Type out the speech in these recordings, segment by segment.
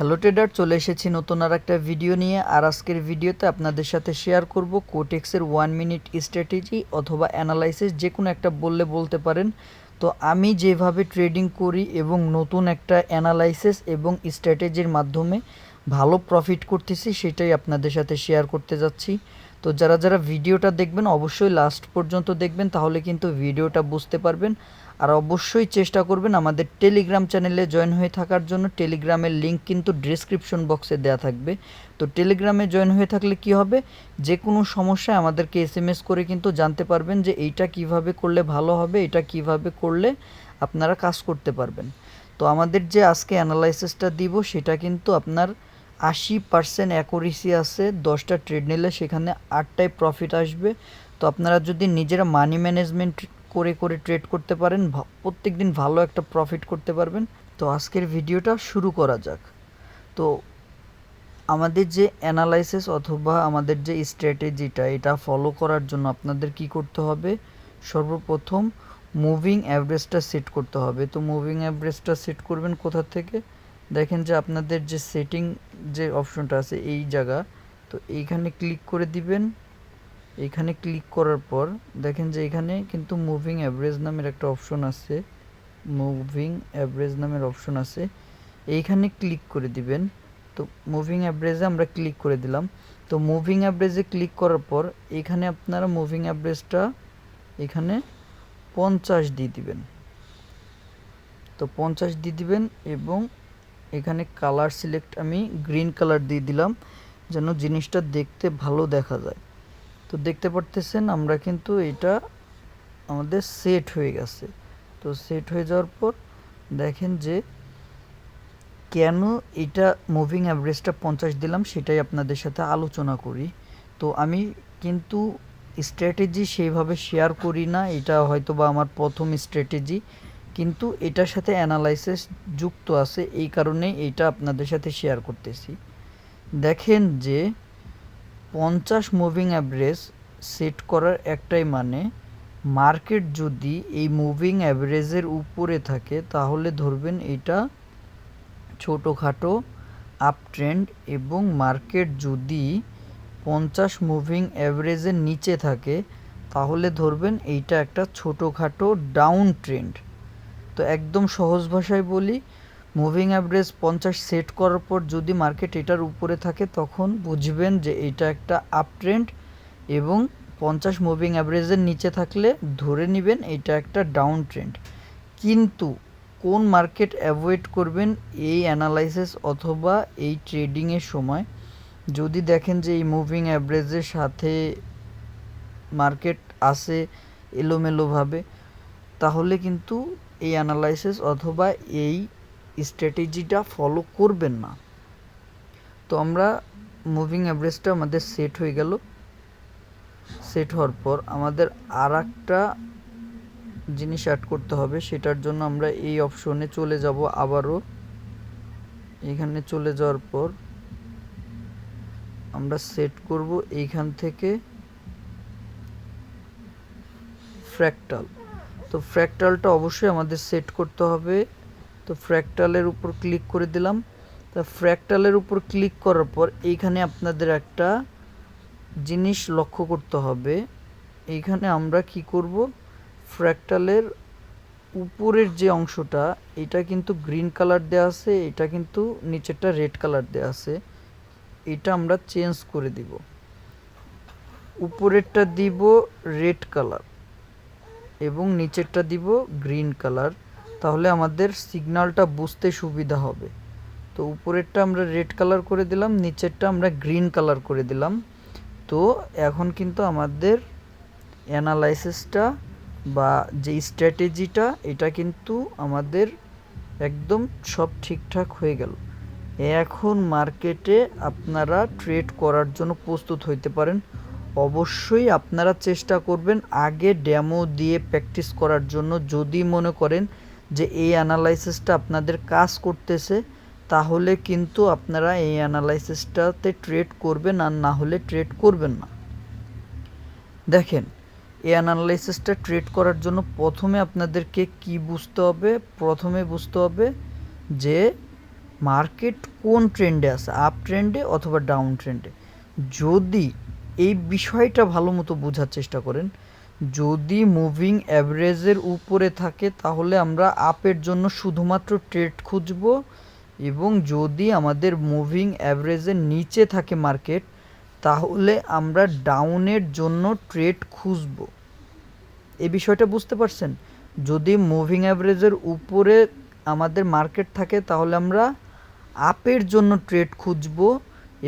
Hello tedder, চলে এসেছি নতুন আর একটা ভিডিও নিয়ে। আর আজকের ভিডিওতে আপনাদের সাথে শেয়ার করব কোটেক্সের 1 মিনিট স্ট্র্যাটেজি অথবা অ্যানালাইসিস, যে কোনো একটা বললে বলতে পারেন। তো আমি যেভাবে ট্রেডিং করি এবং নতুন একটা অ্যানালাইসিস এবং স্ট্র্যাটেজির মাধ্যমে ভালো প্রফিট করতেছি, সেটাই আপনাদের সাথে শেয়ার করতে যাচ্ছি। তো যারা যারা ভিডিওটা দেখবেন অবশ্যই লাস্ট পর্যন্ত দেখবেন, তাহলে কিন্তু ভিডিওটা বুঝতে পারবেন। আর অবশ্যই চেষ্টা করবেন আমাদের টেলিগ্রাম চ্যানেলে জয়েন হয়ে থাকার জন্য। টেলিগ্রামের লিঙ্ক কিন্তু ডেসক্রিপশন বক্সে দেওয়া থাকবে। তো টেলিগ্রামে জয়েন হয়ে থাকলে কি হবে, যে কোনো সমস্যায় আমাদেরকে এসএমএস করে কিন্তু জানতে পারবেন যে এইটা কিভাবে করলে ভালো হবে, এটা কিভাবে করলে আপনারা কাজ করতে পারবেন। তো আমাদের যে আজকে অ্যানালাইসিসটা দিব সেটা কিন্তু আপনার 80% অ্যাকুরেসি আছে। 10টা ট্রেড নিলে সেখানে 8টায় প্রফিট আসবে। তো আপনারা যদি নিজেরা মানি ম্যানেজমেন্ট করে করে ট্রেড করতে পারেন, প্রত্যেক দিন ভালো একটা প্রফিট করতে পারবেন। তো আজকের ভিডিওটা শুরু করা যাক। তো আমাদের যে অ্যানালাইসিস অথবা আমাদের যে স্ট্র্যাটেজিটা, এটা ফলো করার জন্য আপনাদের কি করতে হবে, সর্বপ্রথম মুভিং অ্যাভারেজটা সেট করতে হবে। তো মুভিং অ্যাভারেজটা সেট করবেন কোথা থেকে, দেখেন যে আপনাদের যে সেটিং যে অপশনটা আছে এই জায়গা, তো এইখানে ক্লিক করে দিবেন। এইখানে ক্লিক করার পর দেখেন যে এখানে কিন্তু মুভিং অ্যাভারেজ নামের একটা অপশন আছে, মুভিং অ্যাভারেজ নামের অপশন আছে, এইখানে ক্লিক করে দিবেন। তো মুভিং অ্যাভারেজে আমরা ক্লিক করে দিলাম। তো মুভিং অ্যাভারেজে ক্লিক করার পর এখানে আপনারা মুভিং অ্যাভারেজটা এখানে 50 দিয়ে দিবেন। তো 50 দিয়ে দিবেন এবং এখানে কালার সিলেক্ট আমি গ্রিন কালার দিয়ে দিলাম, যেন জিনিসটা দেখতে ভালো দেখা যায়। তো দেখতে পারতেছেন আমরা কিন্তু এটা আমাদের সেট হয়ে গেছে। তো সেট হয়ে যাওয়ার পর দেখেন যে কেন এটা মুভিং অ্যাভারেজটা 50 দিলাম, সেটাই আপনাদের সাথে আলোচনা করি। তো আমি কিন্তু স্ট্র্যাটেজি সেইভাবে শেয়ার করি না, এটা হয়তো বা আমার প্রথম স্ট্র্যাটেজি, কিন্তু এটার সাথে অ্যানালাইসিস যুক্ত আছে, এই কারণেই এইটা আপনাদের সাথে শেয়ার করতেছি। দেখেন যে 50 মুভিং অ্যাভারেজ সেট করার একটাই মানে, মার্কেট যদি এই মুভিং অ্যাভারেজের উপরে থাকে তাহলে ধরবেন এটা ছোটোখাটো আপ ট্রেন্ড, এবং মার্কেট যদি 50 মুভিং অ্যাভারেজের নিচে থাকে তাহলে ধরবেন এইটা একটা ছোটোখাটো ডাউন ট্রেন্ড। তো একদম সহজ ভাষায় বলি, মুভিং অ্যাভারেজ 50 সেট করার পর যদি মার্কেট এটার উপরে থাকে তখন বুঝবেন যে এটা একটা আপ ট্রেন্ড, এবং 50 মুভিং অ্যাভারেজের নিচে থাকলে ধরে নেবেন এটা একটা ডাউন ট্রেন্ড। কিন্তু কোন মার্কেট অ্যাভয়েড করবেন এই অ্যানালাইসিস অথবা এই ট্রেডিংয়ের সময়, যদি দেখেন যে এই মুভিং অ্যাভারেজের সাথে মার্কেট আসে এলোমেলোভাবে, তাহলে কিন্তু এই অ্যানালাইসিস অথবা এই স্ট্র্যাটেজিটা ফলো করবেন না। তো আমরা মুভিং অ্যাভারেজটা আমাদের সেট হয়ে গেল। সেট হওয়ার পর আমাদের আর একটা জিনিস অ্যাড করতে হবে, সেটার জন্য আমরা এই অপশনে চলে যাব। আবারও এখানে চলে যাওয়ার পর আমরা সেট করব এইখান থেকে ফ্র্যাক্টাল। তো ফ্র্যাক্টালটা অবশ্যই আমাদের সেট করতে হবে। তো ফ্র্যাক্টালের উপর ক্লিক করে দিলাম। তা ফ্র্যাক্টালের উপর ক্লিক করার পর এইখানে আপনাদের একটা জিনিস লক্ষ্য করতে হবে, এইখানে আমরা কি করব, ফ্র্যাক্টালের উপরের যে অংশটা এটা কিন্তু গ্রিন কালার দেওয়া আছে, এটা কিন্তু নিচেরটা রেড কালার দেওয়া আছে, এটা আমরা চেঞ্জ করে দিব। উপরেরটা দিব রেড কালার এবং নিচেরটা দিব গ্রিন কালার, তাহলে আমাদের সিগন্যালটা বুঝতে সুবিধা হবে। তো উপরেরটা আমরা রেড কালার করে দিলাম, নিচেরটা আমরা গ্রিন কালার করে দিলাম। তো এখন কিন্তু আমাদের অ্যানালাইসিসটা বা যে স্ট্র্যাটেজিটা এটা কিন্তু আমাদের একদম সব ঠিকঠাক হয়ে গেল। এখন মার্কেটে আপনারা ট্রেড করার জন্য প্রস্তুত হইতে পারেন। অবশ্যই আপনারা চেষ্টা করবেন আগে ডেমো দিয়ে প্র্যাকটিস করার জন্য। যদি মনে করেন যে এই অ্যানালাইসিসটা আপনাদের কাজ করতেছে, তাহলে কিন্তু আপনারা এই অ্যানালাইসিসটাতে ট্রেড করবেন, আর না হলে ট্রেড করবেন না। দেখেন, এই অ্যানালাইসিসটা ট্রেড করার জন্য প্রথমে আপনাদেরকে কি বুঝতে হবে, প্রথমে বুঝতে হবে যে মার্কেট কোন ট্রেন্ডে আছে, আপ ট্রেন্ডে অথবা ডাউন ট্রেন্ডে। যদি এই বিষয়টা ভালো মতো বোঝার চেষ্টা করেন, যদি মুভিং অ্যাভারেজের উপরে থাকে তাহলে আমরা আপের জন্য শুধুমাত্র ট্রেড খুঁজব, এবং যদি আমাদের মুভিং অ্যাভারেজের নিচে থাকে মার্কেট তাহলে আমরা ডাউনের জন্য ট্রেড খুঁজব। এই বিষয়টা বুঝতে পারছেন? যদি মুভিং অ্যাভারেজের উপরে আমাদের মার্কেট থাকে তাহলে আমরা আপের জন্য ট্রেড খুঁজব,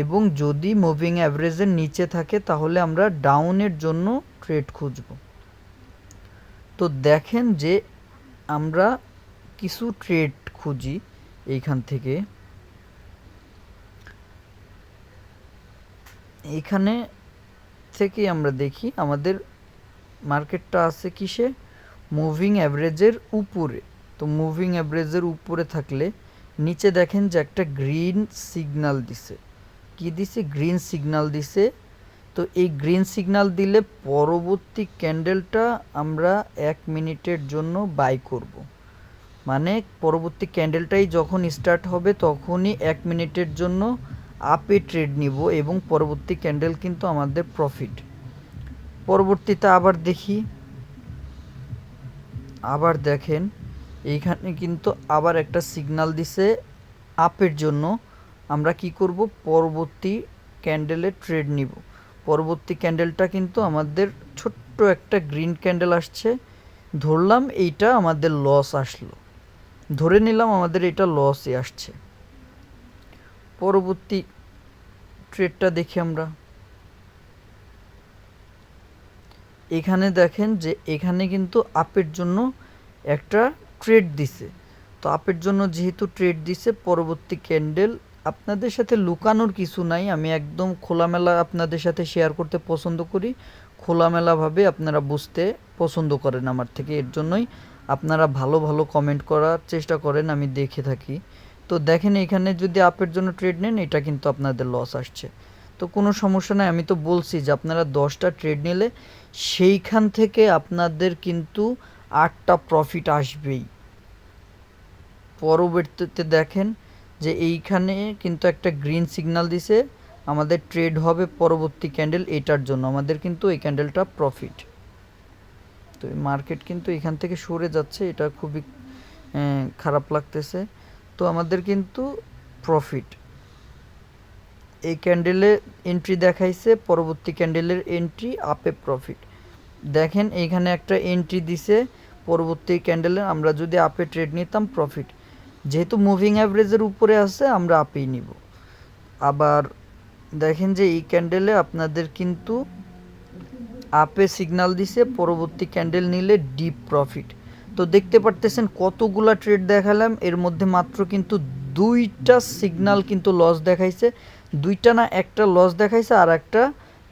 এবং যদি মুভিং অ্যাভারেজের নিচে থাকে তাহলে আমরা ডাউনের জন্য ট্রেড খুঁজব। তো দেখেন যে আমরা কিছু ট্রেড খুঁজি এইখান থেকে। এইখানে থেকে আমরা দেখি আমাদের মার্কেটটা আছে কিসে, মুভিং অ্যাভারেজের উপরে। তো মুভিং অ্যাভারেজের উপরে থাকলে নিচে দেখেন যে একটা গ্রিন সিগন্যাল দিছে। কি দিছে? গ্রিন সিগন্যাল দিছে। তো এই গ্রিন সিগন্যাল দিলে পরবর্তী ক্যান্ডেলটা আমরা 1 মিনিটের জন্য বাই করব। মানে পরবর্তী ক্যান্ডেলটাই যখন স্টার্ট হবে তখনই 1 মিনিটের জন্য আপে ট্রেড নিব, এবং পরবর্তী ক্যান্ডেল কিন্তু আমাদের প্রফিট। পরবর্তীতে আবার দেখি, আবার দেখেন এইখানে কিন্তু আবার একটা সিগন্যাল দিছে আপের জন্য। আমরা কি করব? পরবর্তী ক্যান্ডেলে ট্রেড নিব। পরবর্তী ক্যান্ডেলটা কিন্তু আমাদের ছোট্ট একটা গ্রিন ক্যান্ডেল আসছে, ধরলাম এইটা আমাদের লস আসলো, ধরে নিলাম আমাদের এটা লসই আসছে। পরবর্তী ট্রেডটা দেখি আমরা। এখানে দেখেন যে এখানে কিন্তু আপের জন্য একটা ট্রেড দিছে। তো আপের জন্য যেহেতু ট্রেড দিছে, পরবর্তী ক্যান্ডেল আপনাদের সাথে লুকানোর কিছু নাই, আমি একদম খোলামেলা আপনাদের সাথে শেয়ার করতে পছন্দ করি। খোলামেলাভাবে আপনারা বুঝতে পছন্দ করেন আমার থেকে, এর জন্যই আপনারা ভালো ভালো কমেন্ট করার চেষ্টা করেন, আমি দেখে থাকি। তো দেখেন এখানে যদি আপের জন্য ট্রেড নেন এটা কিন্তু আপনাদের লস আসছে। তো কোনো সমস্যা নাই, আমি তো বলছি যে আপনারা 10টা ট্রেড নিলে সেইখান থেকে আপনাদের কিন্তু 8টা প্রফিট আসবেই। পরবর্তীতে দেখেন যে এইখানে কিন্তু একটা গ্রিন সিগন্যাল দিছে, আমাদের ট্রেড হবে পরবর্তী ক্যান্ডেল, এটার জন্য আমাদের কিন্তু এই ক্যান্ডেলটা প্রফিট। তো মার্কেট কিন্তু এখান থেকে সরে যাচ্ছে, এটা খুবই খারাপ লাগতেছে। তো আমাদের কিন্তু প্রফিট। এই ক্যান্ডেলে এন্ট্রি দেখাইছে, পরবর্তী ক্যান্ডেলের এন্ট্রি আপে প্রফিট। দেখেন এইখানে একটা এন্ট্রি দিছে পরবর্তী ক্যান্ডেলে, আমরা যদি আপে ট্রেড নিতাম প্রফিট। যেহেতু মুভিং অ্যাভারেজের উপরে আছে আমরা আপেই নিব। আবার দেখেন যে এই ক্যান্ডেলে আপনাদের কিন্তু আপে সিগন্যাল দিছে, পরবর্তী ক্যান্ডেল নিলে ডিপ প্রফিট। তো দেখতে পারতেছেন কতগুলা ট্রেড দেখালাম, এর মধ্যে মাত্র কিন্তু 2টা সিগন্যাল কিন্তু লস দেখাইছে, 2টা না, একটা লস দেখাইছে আর একটা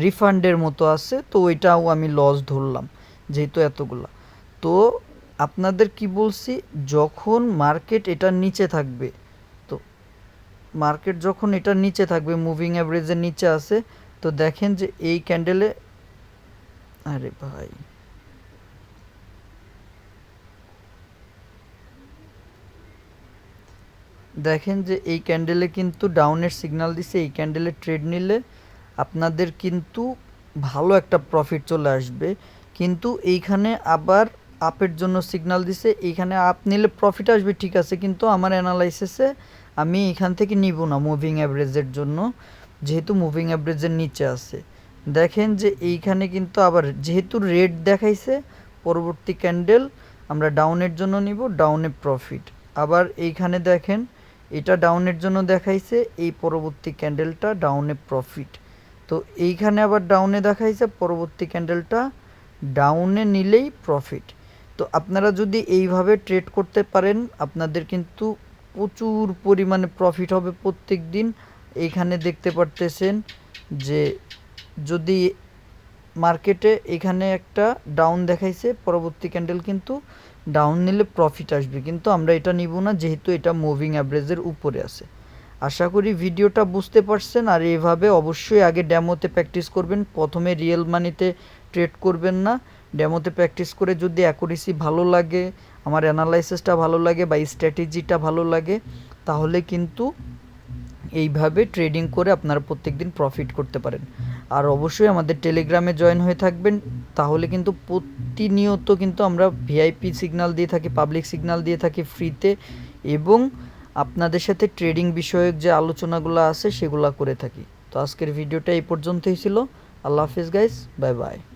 রিফান্ডের মতো আছে। তো ওইটাও আমি লস ধরলাম যেহেতু এতগুলা। তো আপনাদের কি বলছি, যখন মার্কেট এটার নিচে থাকবে, তো মার্কেট যখন এটার নিচে থাকবে, মুভিং অ্যাভারেজের নিচে আছে, তো দেখেন যে এই ক্যান্ডেলে, আরে ভাই দেখেন যে এই ক্যান্ডেলে কিন্তু ডাউনের সিগন্যাল দিছে, এই ক্যান্ডেলে ট্রেড নিলে আপনাদের কিন্তু ভালো একটা প্রফিট চলে আসবে। কিন্তু এইখানে আবার আপের জন্য সিগন্যাল দিছে, এইখানে আপ নিলে প্রফিট আসবে ঠিক আছে, কিন্তু আমার অ্যানালাইসিসে আমি এখান থেকে নিব না মুভিং অ্যাভারেজের জন্য, যেহেতু মুভিং অ্যাভারেজের নিচে আছে। দেখেন যে এইখানে কিন্তু আবার যেহেতু রেড দেখাইছে, পরবর্তী ক্যান্ডেল আমরা ডাউনের জন্য নিব, ডাউনে প্রফিট। আবার এইখানে দেখেন এটা ডাউনের জন্য দেখাইছে, এই পরবর্তী ক্যান্ডেলটা ডাউনে প্রফিট। তো এইখানে আবার ডাউনে দেখাইছে, পরবর্তী ক্যান্ডেলটা ডাউনে নিলেই প্রফিট। তো আপনারা যদি এইভাবে ট্রেড করতে পারেন আপনাদের কিন্তু প্রচুর পরিমাণে প্রফিট হবে প্রত্যেক দিন। এইখানে দেখতে পারতেছেন যে যদি মার্কেটে এখানে একটা ডাউন দেখাইছে, পরবর্তী ক্যান্ডেল কিন্তু ডাউন নিলে প্রফিট আসবে, কিন্তু আমরা এটা নিব না যেহেতু এটা মুভিং অ্যাভারেজের উপরে আছে। আশা করি ভিডিওটা বুঝতে পারছেন। আর এভাবে অবশ্যই আগে ডেমোতে প্র্যাকটিস করবেন, প্রথমে রিয়েল মানিতে ট্রেড করবেন না। ডেমোতে প্র্যাকটিস করে যদি অ্যাকুরেসি ভালো লাগে, আমার অ্যানালাইসিসটা ভালো লাগে বা স্ট্র্যাটেজিটা ভালো লাগে, তাহলে কিন্তু এইভাবে ট্রেডিং করে আপনারা প্রত্যেকদিন প্রফিট করতে পারেন। আর অবশ্যই আমাদের টেলিগ্রামে জয়েন হয়ে থাকবেন, তাহলে কিন্তু প্রতিনিয়ত কিন্তু আমরা ভিআইপি সিগন্যাল দিয়ে থাকি, পাবলিক সিগন্যাল দিয়ে থাকি ফ্রিতে, এবং আপনাদের সাথে ট্রেডিং বিষয়ক যে আলোচনাগুলো আছে সেগুলো করে থাকি। তো আজকের ভিডিওটা এই পর্যন্তই ছিল। আল্লাহ হাফিজ গাইস, বাই বাই।